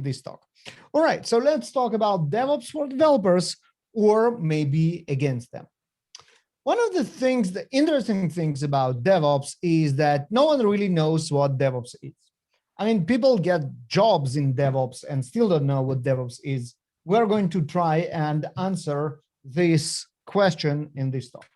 this talk. All right, so let's talk about DevOps for developers, or maybe against them. One of the things, the interesting things about DevOps is that no one really knows what DevOps is. I mean, people get jobs in DevOps and still don't know what DevOps is. We're going to try and answer this question in this talk.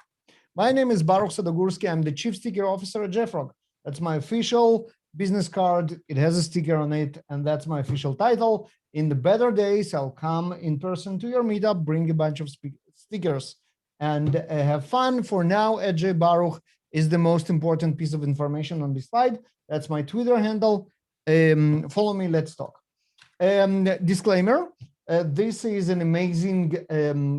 My name is Baruch Sadogursky. I'm the Chief Sticker Officer at JFrog. That's my official business card. It has a sticker on it, and that's my official title. In the better days, I'll come in person to your meetup, bring a bunch of stickers, and have fun. For now, AJ Baruch is the most important piece of information on this slide. That's my Twitter handle. Follow me, let's talk. Disclaimer, this is an amazing,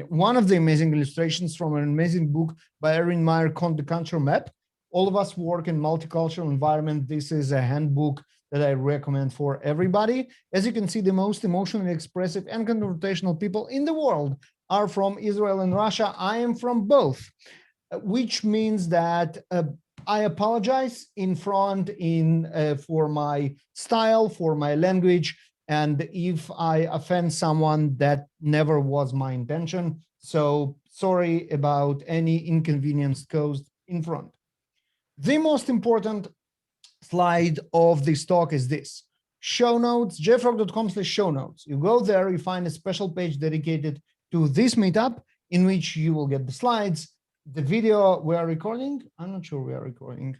one of the amazing illustrations from an amazing book by Erin Meyer called The Culture Map. All of us work in multicultural environment. This is a handbook that I recommend for everybody. As you can see, the most emotionally expressive and confrontational people in the world are from Israel and Russia. I am from both, which means that I apologize in front for my style, for my language, and if I offend someone, that never was my intention. So sorry about any inconvenience caused in front. The most important slide of this talk is this: show notes, jfrog.com/show notes. You go there, you find a special page dedicated to this meetup in which you will get the slides, the video we are recording. I'm not sure we are recording.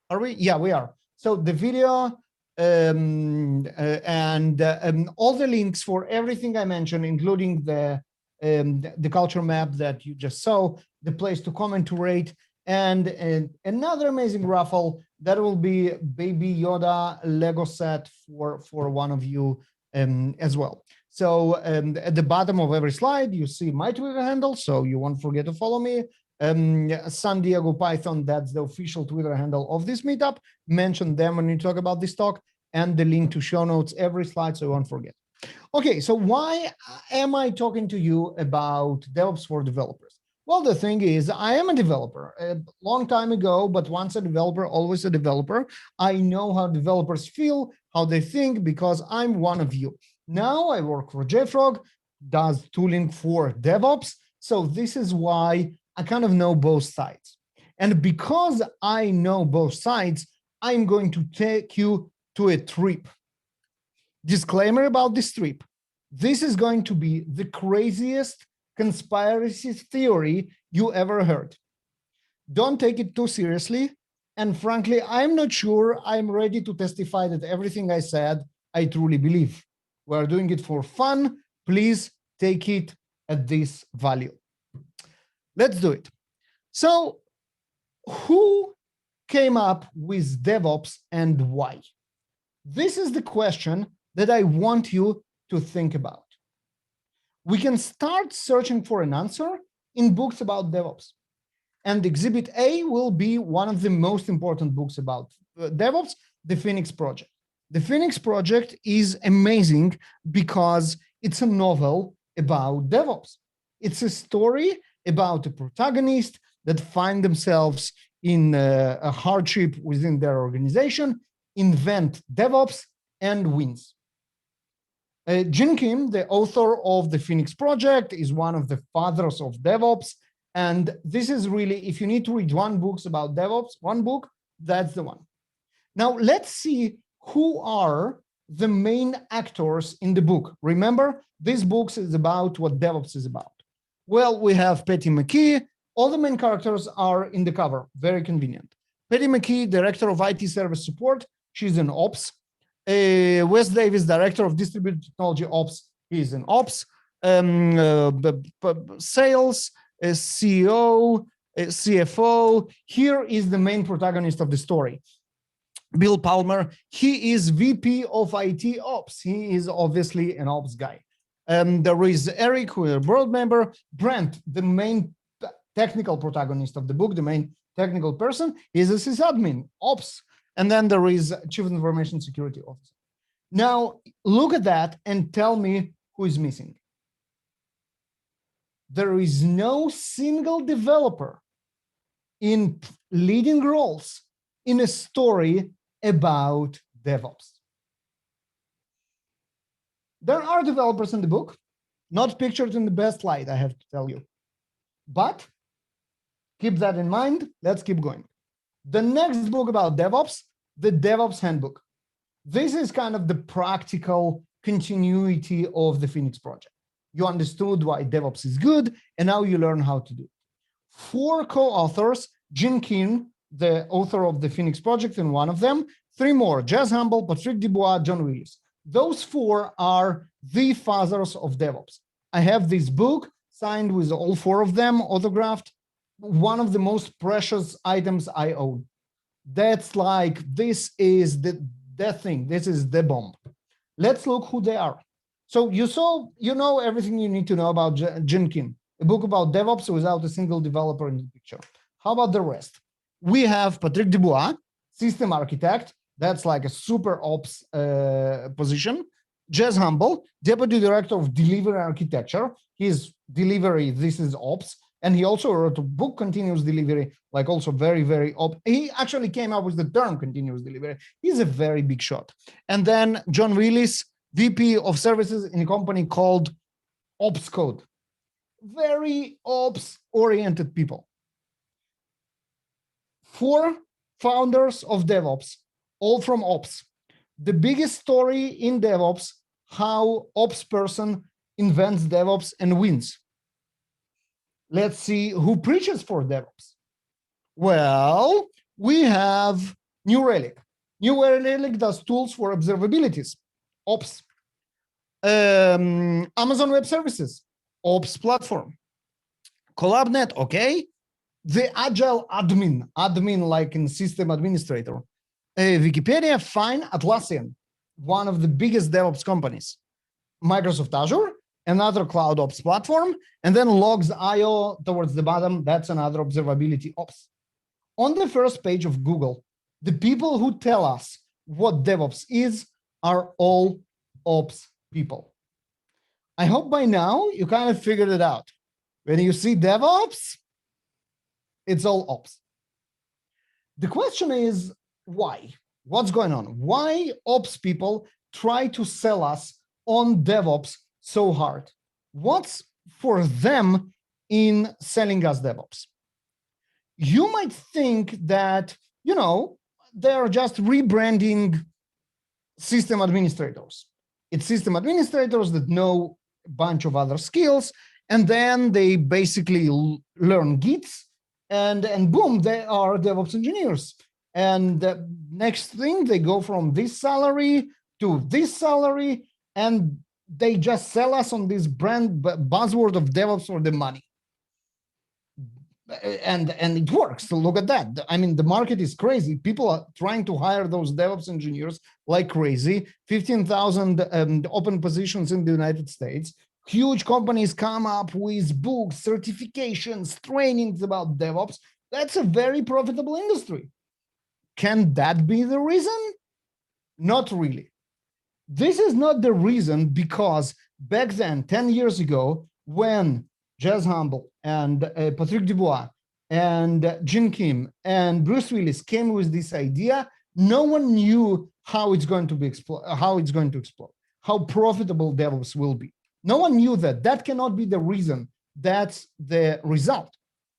Are we? Yeah, we are. So the video and all the links for everything I mentioned, including the culture map that you just saw, the place to comment, to rate, and another amazing raffle that will be Baby Yoda Lego set for one of you as well. So at the bottom of every slide, you see my Twitter handle, so you won't forget to follow me. San Diego Python, that's the official Twitter handle of this meetup. Mention them when you talk about this talk, and the link to show notes every slide, so you won't forget. Okay, so why am I talking to you about DevOps for developers? Well, the thing is, I am a developer a long time ago, but once a developer, always a developer. I know how developers feel, how they think, because I'm one of you. Now I work for JFrog, does tooling for DevOps. So this is why I kind of know both sides. And because I know both sides, I'm going to take you to a trip. Disclaimer about this trip: this is going to be the craziest conspiracy theory you ever heard. Don't take it too seriously. And frankly, I'm not sure I'm ready to testify that everything I said, I truly believe. We're doing it for fun. Please take it at this value. Let's do it. So who came up with DevOps and why? This is the question that I want you to think about. We can start searching for an answer in books about DevOps. And Exhibit A will be one of the most important books about DevOps, the Phoenix Project. The Phoenix Project is amazing because it's a novel about DevOps. It's a story about a protagonist that find themselves in a hardship within their organization, invent DevOps, and wins. Jin Kim, the author of the Phoenix Project, is one of the fathers of DevOps. And this is really, if you need to read one book about DevOps, one book, that's the one. Now, let's see who are the main actors in the book. Remember, this book is about what DevOps is about. Well, we have Patty McKee. All the main characters are in the cover, very convenient. Patty McKee, Director of IT Service Support, she's an Ops. Wes Davis, Director of Distributed Technology Ops, he's an Ops. Sales, CEO, CFO. Here is the main protagonist of the story. Bill Palmer, he is VP of IT Ops. He is obviously an Ops guy. There is Eric, who is a board member. Brent, the main technical protagonist of the book, the main technical person, is a sysadmin, Ops. And then there is Chief Information Security Officer. Now, look at that and tell me who is missing. There is no single developer in leading roles in a story about DevOps. There are developers in the book, not pictured in the best light, I have to tell you. But keep that in mind. Let's keep going. The next book about DevOps, the DevOps Handbook. This is kind of the practical continuity of the Phoenix project. You understood why DevOps is good, and now you learn how to do it. 4 co-authors, Jin Kim, the author of the Phoenix project, and one of them, 3 more, Jez Humble, Patrick Dubois, John Willis. Those 4 are the fathers of DevOps. I have this book signed with all 4 of them, autographed, one of the most precious items I own. That's like, this is the thing, this is the bomb. Let's look who they are. So you know everything you need to know about Jin Kim, a book about DevOps without a single developer in the picture. How about the rest? We have Patrick Dubois, system architect. That's like a super ops position. Jez Humble, deputy director of delivery architecture. His delivery, this is ops. And he also wrote a book, Continuous Delivery, like also very, very ops. He actually came up with the term continuous delivery. He's a very big shot. And then John Willis, VP of services in a company called Ops Code. Very ops-oriented people. 4 founders of DevOps, all from ops. The biggest story in DevOps, how ops person invents DevOps and wins. Let's see who preaches for DevOps. Well, we have New Relic. New Relic does tools for observabilities, ops. Amazon Web Services, ops platform. CollabNet, okay. The Agile admin like in system administrator. Wikipedia, fine. Atlassian, one of the biggest DevOps companies. Microsoft Azure, another cloud ops platform, and then Logs.io towards the bottom, that's another observability ops. On the first page of Google, the people who tell us what DevOps is are all ops people. I hope by now you kind of figured it out. When you see DevOps, it's all ops. The question is why? What's going on? Why ops people try to sell us on DevOps so hard? What's for them in selling us DevOps? You might think that, you know, they're just rebranding system administrators. It's system administrators that know a bunch of other skills, and then they basically learn Gits, and boom, they are DevOps engineers. And the next thing, they go from this salary to this salary, and they just sell us on this brand buzzword of DevOps for the money. And it works. So look at that. I mean, the market is crazy. People are trying to hire those DevOps engineers like crazy. 15,000 open positions in the United States. Huge companies come up with books, certifications, trainings about DevOps. That's a very profitable industry. Can that be the reason? Not really. This is not the reason, because back then, 10 years ago, when Jez Humble and Patrick Dubois and Jin Kim and Bruce Willis came with this idea, no one knew how it's going to be explode, how profitable DevOps will be. No one knew that. That cannot be the reason. That's the result.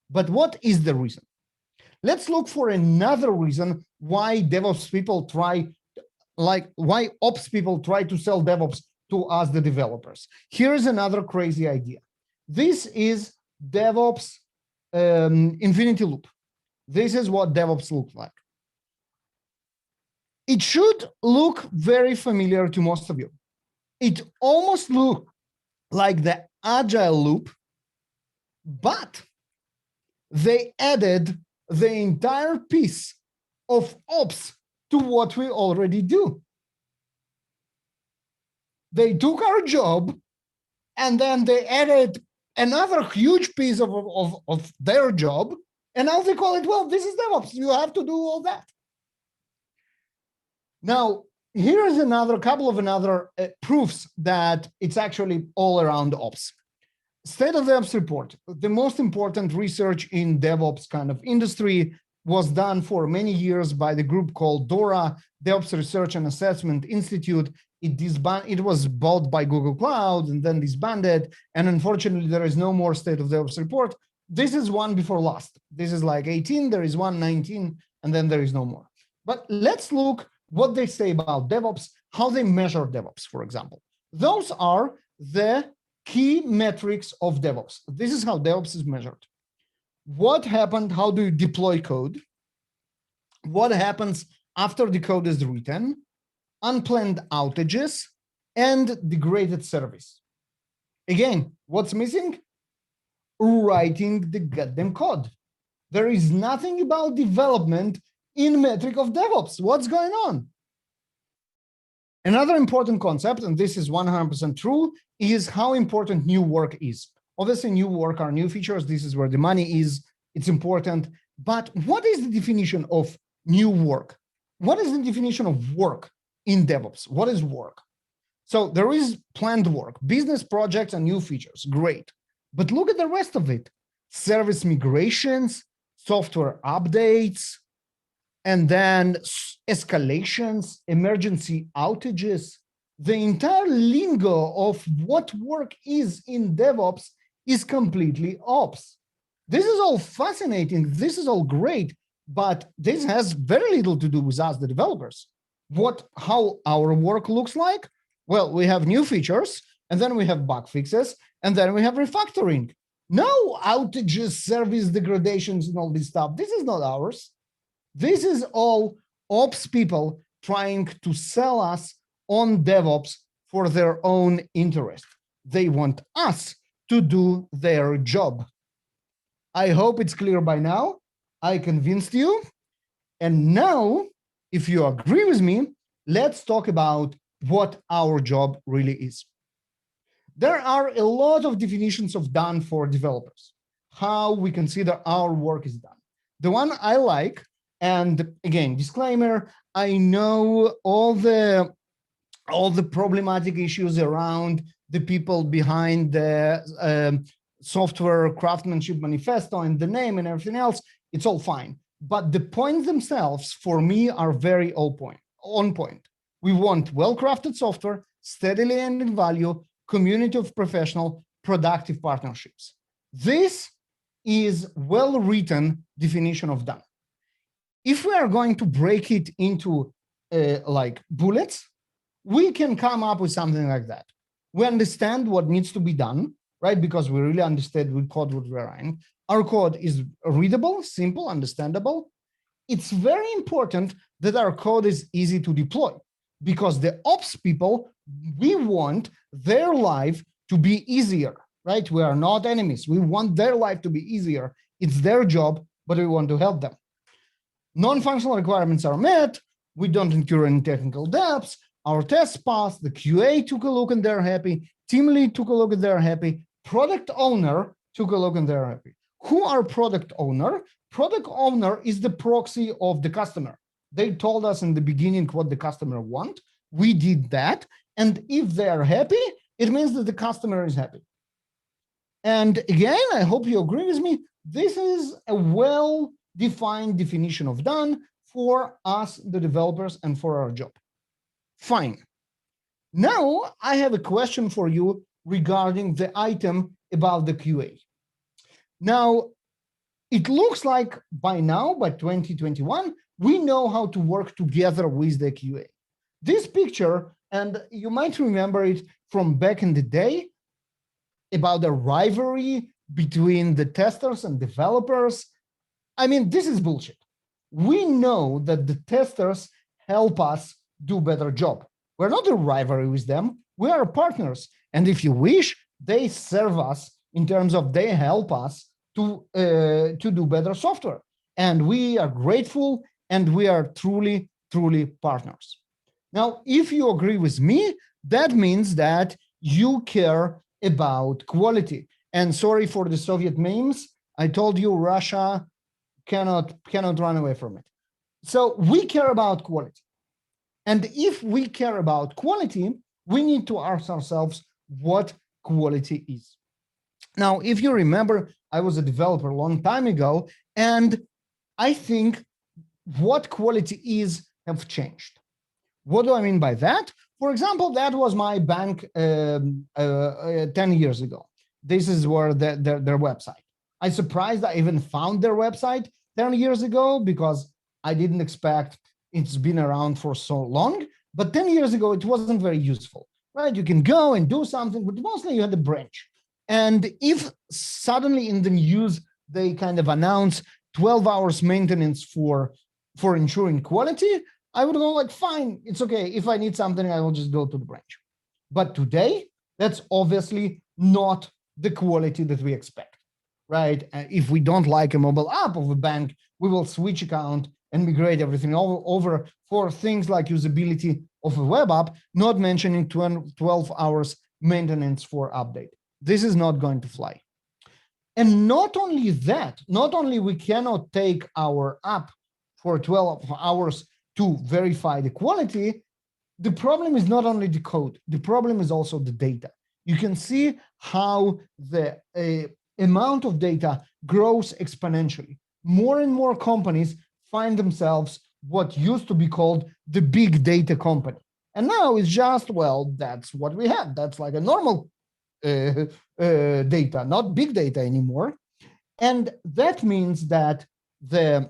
But what is the reason? Let's look for another reason why DevOps people try, why ops people try to sell DevOps to us, the developers. Here's another crazy idea. This is DevOps infinity loop. This is what DevOps looks like. It should look very familiar to most of you. It almost looks like the agile loop, but they added the entire piece of ops to what we already do. They took our job and then they added another huge piece of their job, and now they call it, well, this is DevOps. You have to do all that. Now, here is couple of proofs that it's actually all around ops. State of DevOps report. The most important research in DevOps kind of industry was done for many years by the group called DORA, DevOps Research and Assessment Institute It was bought by Google Cloud and then disbanded. And unfortunately, there is no more State of DevOps report. This is one before last. This is like 18, there is one 19, and then there is no more. But let's look what they say about DevOps, how they measure DevOps, for example. Those are the key metrics of DevOps. This is how DevOps is measured. What happened? How do you deploy code? What happens after the code is written? Unplanned outages and degraded service. Again, what's missing? Writing the goddamn code. There is nothing about development in metric of DevOps. What's going on? Another important concept, and this is 100% true, is how important new work is. Obviously, new work are new features. This is where the money is. It's important. But what is the definition of new work? What is the definition of work in DevOps? What is work? So there is planned work, business projects and new features. Great. But look at the rest of it. Service migrations, software updates, and then escalations, emergency outages. The entire lingo of what work is in DevOps is completely ops. This is all fascinating. This is all great, but this has very little to do with us, the developers. How our work looks like? Well, we have new features, and then we have bug fixes, and then we have refactoring. No outages, service degradations, and all this stuff. This is not ours. This is all ops people trying to sell us on DevOps for their own interest. They want us to do their job. I hope it's clear by now. I convinced you. And now, if you agree with me, let's talk about what our job really is. There are a lot of definitions of done for developers, how we consider our work is done. The one I like, and again, disclaimer, I know all the problematic issues around the people behind the software craftsmanship manifesto and the name and everything else. It's all fine. But the points themselves, for me, are very on point. We want well-crafted software, steadily adding value, community of professional, productive partnerships. This is well-written definition of done. If we are going to break it into like bullets, we can come up with something like that. We understand what needs to be done, right? Because we really understand what code what we're writing. Our code is readable, simple, understandable. It's very important that our code is easy to deploy, because the ops people, we want their life to be easier, right? We are not enemies. We want their life to be easier. It's their job, but we want to help them. Non-functional requirements are met. We don't incur any technical debts. Our tests passed. The QA took a look and they're happy. Team lead took a look and they're happy. Product owner took a look and they're happy. Who are product owner? Product owner is the proxy of the customer. They told us in the beginning what the customer want. We did that. And if they are happy, it means that the customer is happy. And again, I hope you agree with me. This is a well-defined definition of done for us, the developers, and for our job. Fine. Now, I have a question for you regarding the item about the QA. Now, it looks like by now, by 2021, we know how to work together with the QA. This picture, and you might remember it from back in the day, about the rivalry between the testers and developers. I mean, this is bullshit. We know that the testers help us do a better job. We're not a rivalry with them. We are partners. And if you wish, they serve us in terms of they help us to do better software. And we are grateful, and we are truly, truly partners. Now, if you agree with me, that means that you care about quality. And sorry for the Soviet memes. I told you Russia cannot run away from it. So we care about quality. And if we care about quality, we need to ask ourselves what quality is. Now, if you remember, I was a developer a long time ago, and I think what quality is have changed. What do I mean by that? For example, that was my bank 10 years ago. This is where their website. I'm surprised I even found their website 10 years ago because I didn't expect it's been around for so long. But 10 years ago, it wasn't very useful, right? You can go and do something, but mostly you had the branch. And if suddenly in the news, they kind of announce 12 hours maintenance for ensuring quality, I would go like, fine, it's okay. If I need something, I will just go to the branch. But today, that's obviously not the quality that we expect, right? If we don't like a mobile app of a bank, we will switch account and migrate everything over for things like usability of a web app, not mentioning 12 hours maintenance for update. This is not going to fly. And not only that, not only we cannot take our app for 12 hours to verify the quality, the problem is not only the code, the problem is also the data. You can see how the amount of data grows exponentially. More and more companies find themselves what used to be called the big data company. And now it's just, well, that's what we have. That's like a normal data, not big data anymore. And that means that the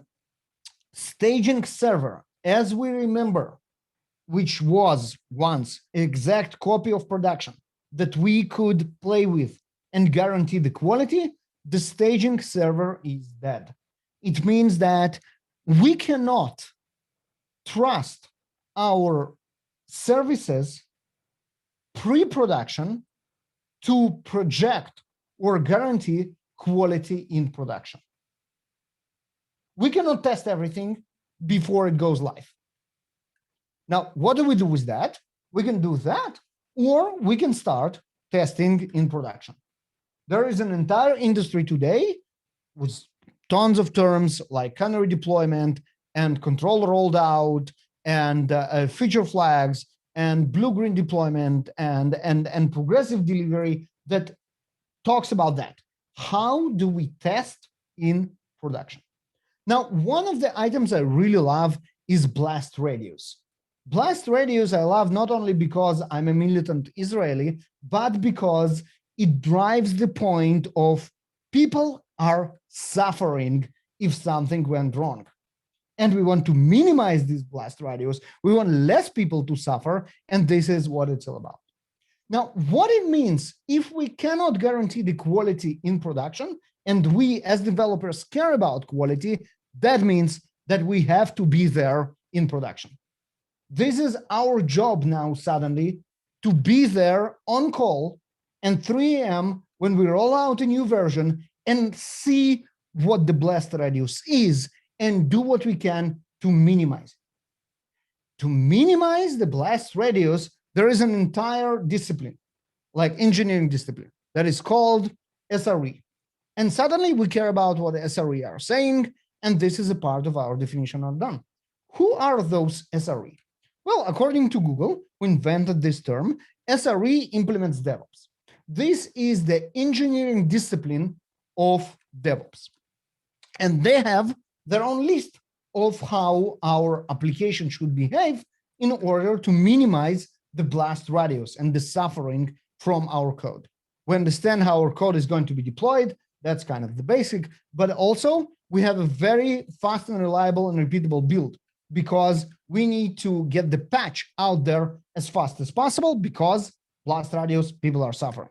staging server, as we remember, which was once an exact copy of production that we could play with and guarantee the quality, the staging server is dead. It means that we cannot trust our services pre-production to project or guarantee quality in production. We cannot test everything before it goes live. Now, what do we do with that? We can do that, or we can start testing in production. There is an entire industry today with tons of terms like canary deployment and control rolled out and feature flags and blue-green deployment and progressive delivery that talks about that. How do we test in production? Now, one of the items I really love is blast radius. Blast radius I love not only because I'm a militant Israeli, but because it drives the point of people are suffering if something went wrong. And we want to minimize this blast radius. We want less people to suffer, and this is what it's all about. Now, what it means if we cannot guarantee the quality in production, and we as developers care about quality, that means that we have to be there in production. This is our job now suddenly, to be there on call and 3 a.m. when we roll out a new version and see what the blast radius is and do what we can to minimize it. To minimize the blast radius, there is an entire discipline, like engineering discipline, that is called SRE. And suddenly we care about what the SRE are saying, and this is a part of our definition of done. Who are those SRE? Well, according to Google, who invented this term, SRE implements DevOps. This is the engineering discipline of DevOps. And they have their own list of how our application should behave in order to minimize the blast radius and the suffering from our code. We understand how our code is going to be deployed. That's kind of the basic, but also we have a very fast and reliable and repeatable build because we need to get the patch out there as fast as possible because blast radius, people are suffering.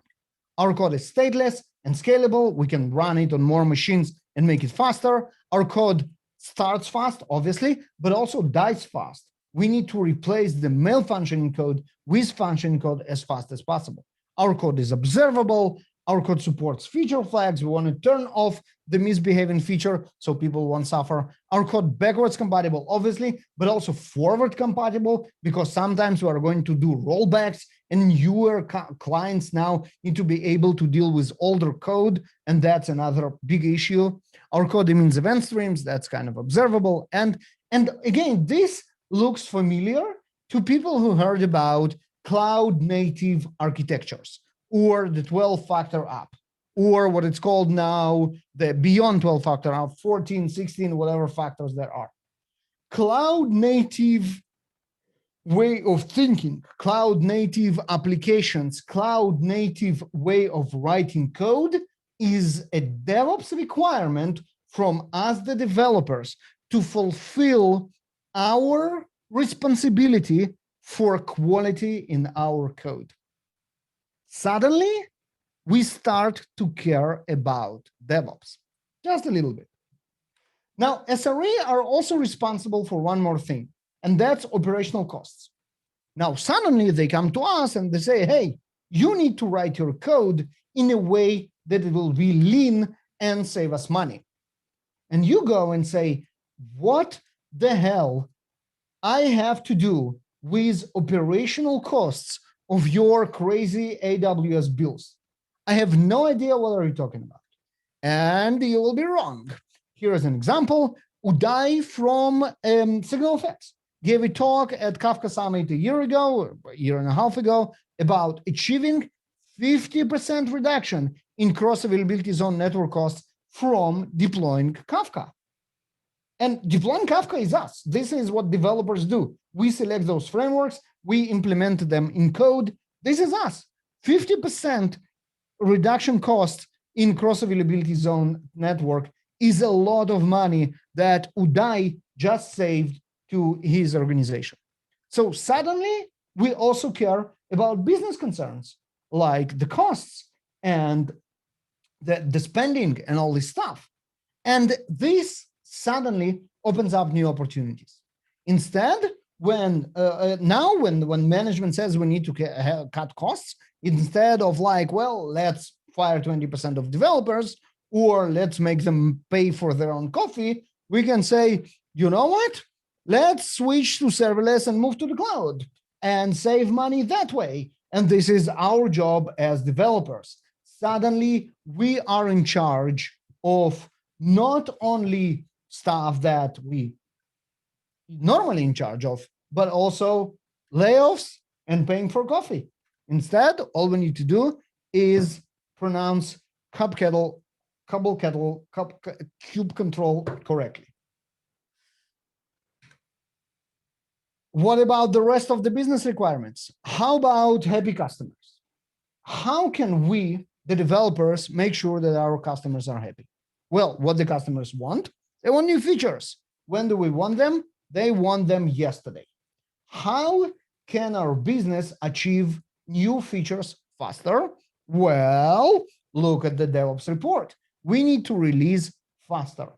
Our code is stateless and scalable. We can run it on more machines and make it faster. Our code starts fast, obviously, but also dies fast. We need to replace the malfunctioning code with functioning code as fast as possible. Our code is observable. Our code supports feature flags. We want to turn off the misbehaving feature so people won't suffer. Our code backwards compatible, obviously, but also forward compatible because sometimes we are going to do rollbacks and newer clients now need to be able to deal with older code. And that's another big issue. Our code emits event streams. That's kind of observable. And again, this looks familiar to people who heard about cloud native architectures, or the 12-factor app, or what it's called now, the beyond 12-factor app, 14, 16, whatever factors there are. Cloud native way of thinking, cloud native applications, cloud native way of writing code is a DevOps requirement from us, the developers, to fulfill our responsibility for quality in our code. Suddenly, we start to care about DevOps, just a little bit. Now, SRE are also responsible for one more thing, and that's operational costs. Now, suddenly they come to us and they say, hey, you need to write your code in a way that it will be lean and save us money. And you go and say, what the hell I have to do with operational costs of your crazy AWS bills? I have no idea what are you talking about. And you will be wrong. Here is an example. Uday from SignalFX gave a talk at Kafka Summit a year and a half ago, about achieving 50% reduction in cross-availability zone network costs from deploying Kafka. And deploying Kafka is us. This is what developers do. We select those frameworks, we implement them in code. This is us. 50% reduction cost in cross-availability zone network is a lot of money that Uday just saved to his organization. So suddenly, we also care about business concerns like the costs and the spending and all this stuff. And this suddenly opens up new opportunities. Instead, when management says we need to cut costs, instead of like, well, let's fire 20% of developers or let's make them pay for their own coffee, we can say, you know what? Let's switch to serverless and move to the cloud and save money that way. And this is our job as developers. Suddenly, we are in charge of not only stuff that we normally in charge of, but also layoffs and paying for coffee. Instead, all we need to do is pronounce cube control correctly. What about the rest of the business requirements? How about happy customers? How can we, the developers, make sure that our customers are happy? Well, what the customers want? They want new features. When do we want them? They want them yesterday. How can our business achieve new features faster? Well, look at the DevOps report. We need to release faster.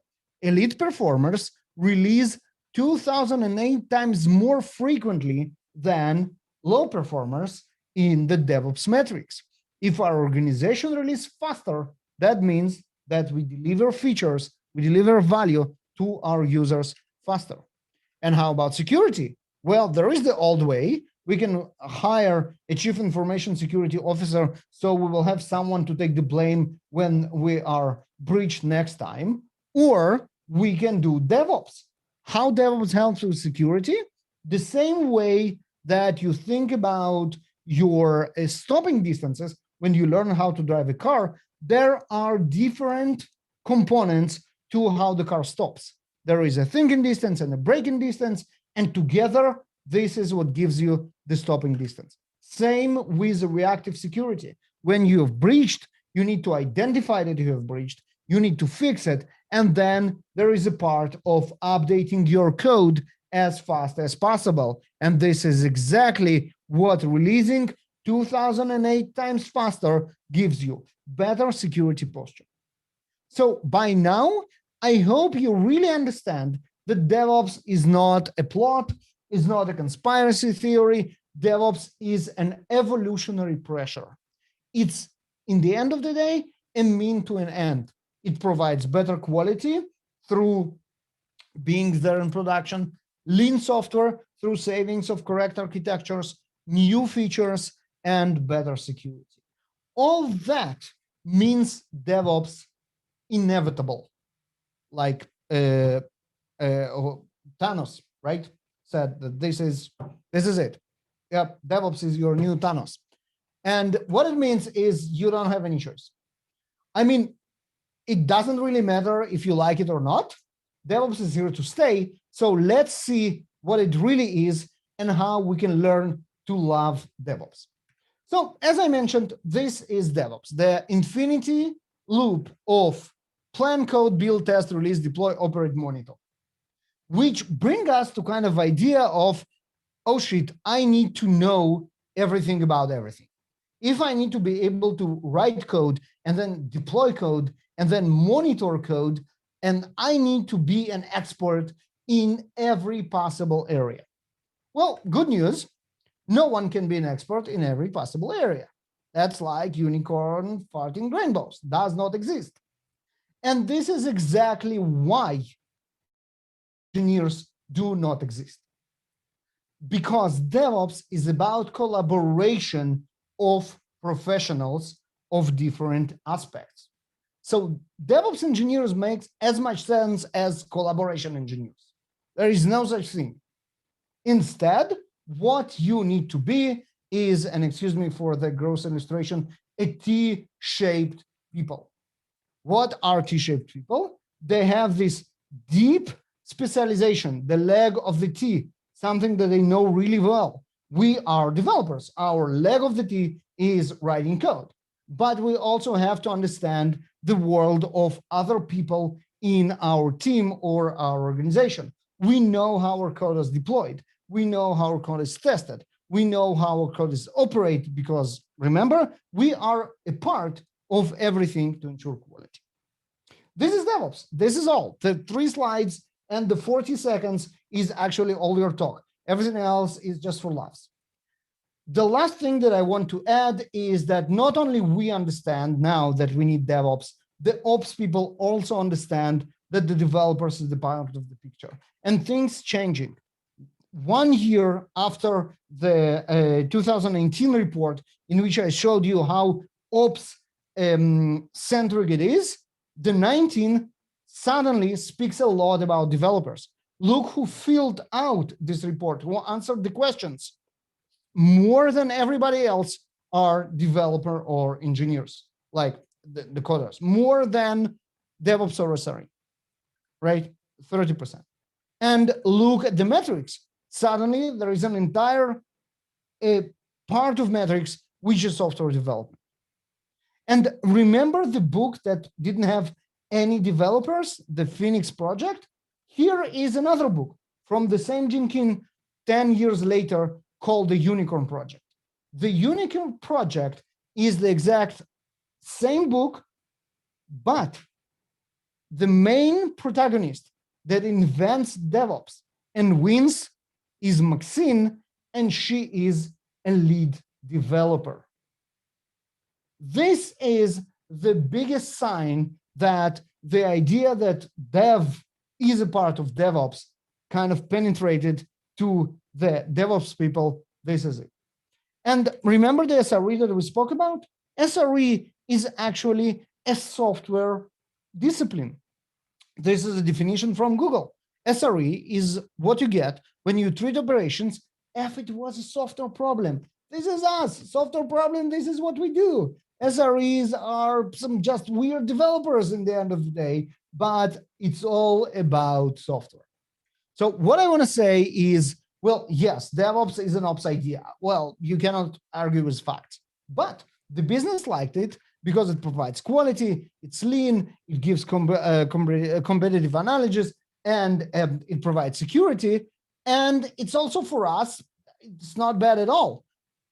Elite performers release 2008 times more frequently than low performers in the DevOps metrics. If our organization releases faster, that means that we deliver features, we deliver value to our users faster. And how about security? Well, there is the old way. We can hire a chief information security officer, so we will have someone to take the blame when we are breached next time, or we can do DevOps. How DevOps helps with security? The same way that you think about your stopping distances when you learn how to drive a car, there are different components to how the car stops. There is a thinking distance and a braking distance, and together, this is what gives you the stopping distance. Same with reactive security. When you have breached, you need to identify that you have breached, you need to fix it, and then there is a part of updating your code as fast as possible. And this is exactly what releasing 2008 times faster gives you, better security posture. So by now, I hope you really understand that DevOps is not a plot, is not a conspiracy theory. DevOps is an evolutionary pressure. It's, in the end of the day, a mean to an end. It provides better quality through being there in production, lean software through savings of correct architectures, new features, and better security. All that means DevOps inevitable, like Thanos, right? Said that this is it. Yep, DevOps is your new Thanos. And what it means is you don't have any choice. I mean, it doesn't really matter if you like it or not. DevOps is here to stay. So let's see what it really is and how we can learn to love DevOps. So as I mentioned, this is DevOps, the infinity loop of plan, code, build, test, release, deploy, operate, monitor, which bring us to kind of idea of, oh shit, I need to know everything about everything. If I need to be able to write code and then deploy code and then monitor code, and I need to be an expert in every possible area. Well, good news, no one can be an expert in every possible area. That's like unicorn farting rainbows, does not exist. And this is exactly why engineers do not exist. Because DevOps is about collaboration of professionals of different aspects. So DevOps engineers make as much sense as collaboration engineers. There is no such thing. Instead, what you need to be is, and excuse me for the gross illustration, a T-shaped people. What are T-shaped people? They have this deep specialization, the leg of the T, something that they know really well. We are developers. Our leg of the T is writing code, but we also have to understand the world of other people in our team or our organization. We know how our code is deployed. We know how our code is tested. We know how our code is operated because remember, we are a part of everything to ensure quality. This is DevOps. This is all. The 3 slides and the 40 seconds is actually all your talk. Everything else is just for laughs. The last thing that I want to add is that not only we understand now that we need DevOps, the ops people also understand that the developers is the part of the picture and things changing. 1 year after the 2019 report in which I showed you how ops centric it is, the 19 suddenly speaks a lot about developers. Look who filled out this report, who answered the questions. More than everybody else are developer or engineers, like the coders, more than DevOps or SRE, right? 30%. And look at the metrics. Suddenly there is an entire part of metrics which is software development. And remember the book that didn't have any developers, the Phoenix Project? Here is another book from the same Jenkins 10 years later called the Unicorn Project. The Unicorn Project is the exact same book, but the main protagonist that invents DevOps and wins is Maxine, and she is a lead developer. This is the biggest sign that the idea that dev is a part of DevOps kind of penetrated to the DevOps people. This is it. And remember the SRE that we spoke about? SRE is actually a software discipline. This is a definition from Google. SRE is what you get when you treat operations if it was a software problem. This is us, software problem, this is what we do. SREs are some just weird developers in the end of the day, but it's all about software. So what I want to say is, well, yes, DevOps is an ops idea. Well, you cannot argue with facts, but the business liked it because it provides quality, it's lean, it gives competitive analysis, and it provides security. And it's also for us, it's not bad at all.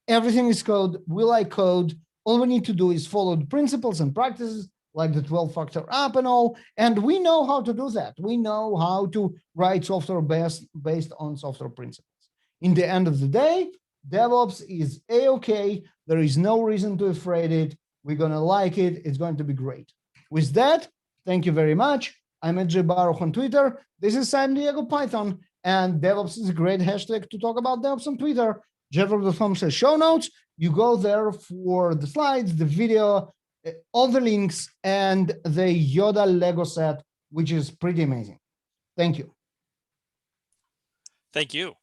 Everything is code, we like code. All we need to do is follow the principles and practices like the 12-factor app and all, and we know how to do that. We know how to write software based on software principles. In the end of the day, DevOps is A-okay. There is no reason to afraid it. We're gonna like it. It's going to be great. With that, thank you very much. I'm at Baruch on Twitter. This is San Diego Python, and DevOps is a great hashtag to talk about DevOps on Twitter. JFrog.com says show notes. You go there for the slides, the video, all the links, and the Yoda Lego set, which is pretty amazing. Thank you. Thank you.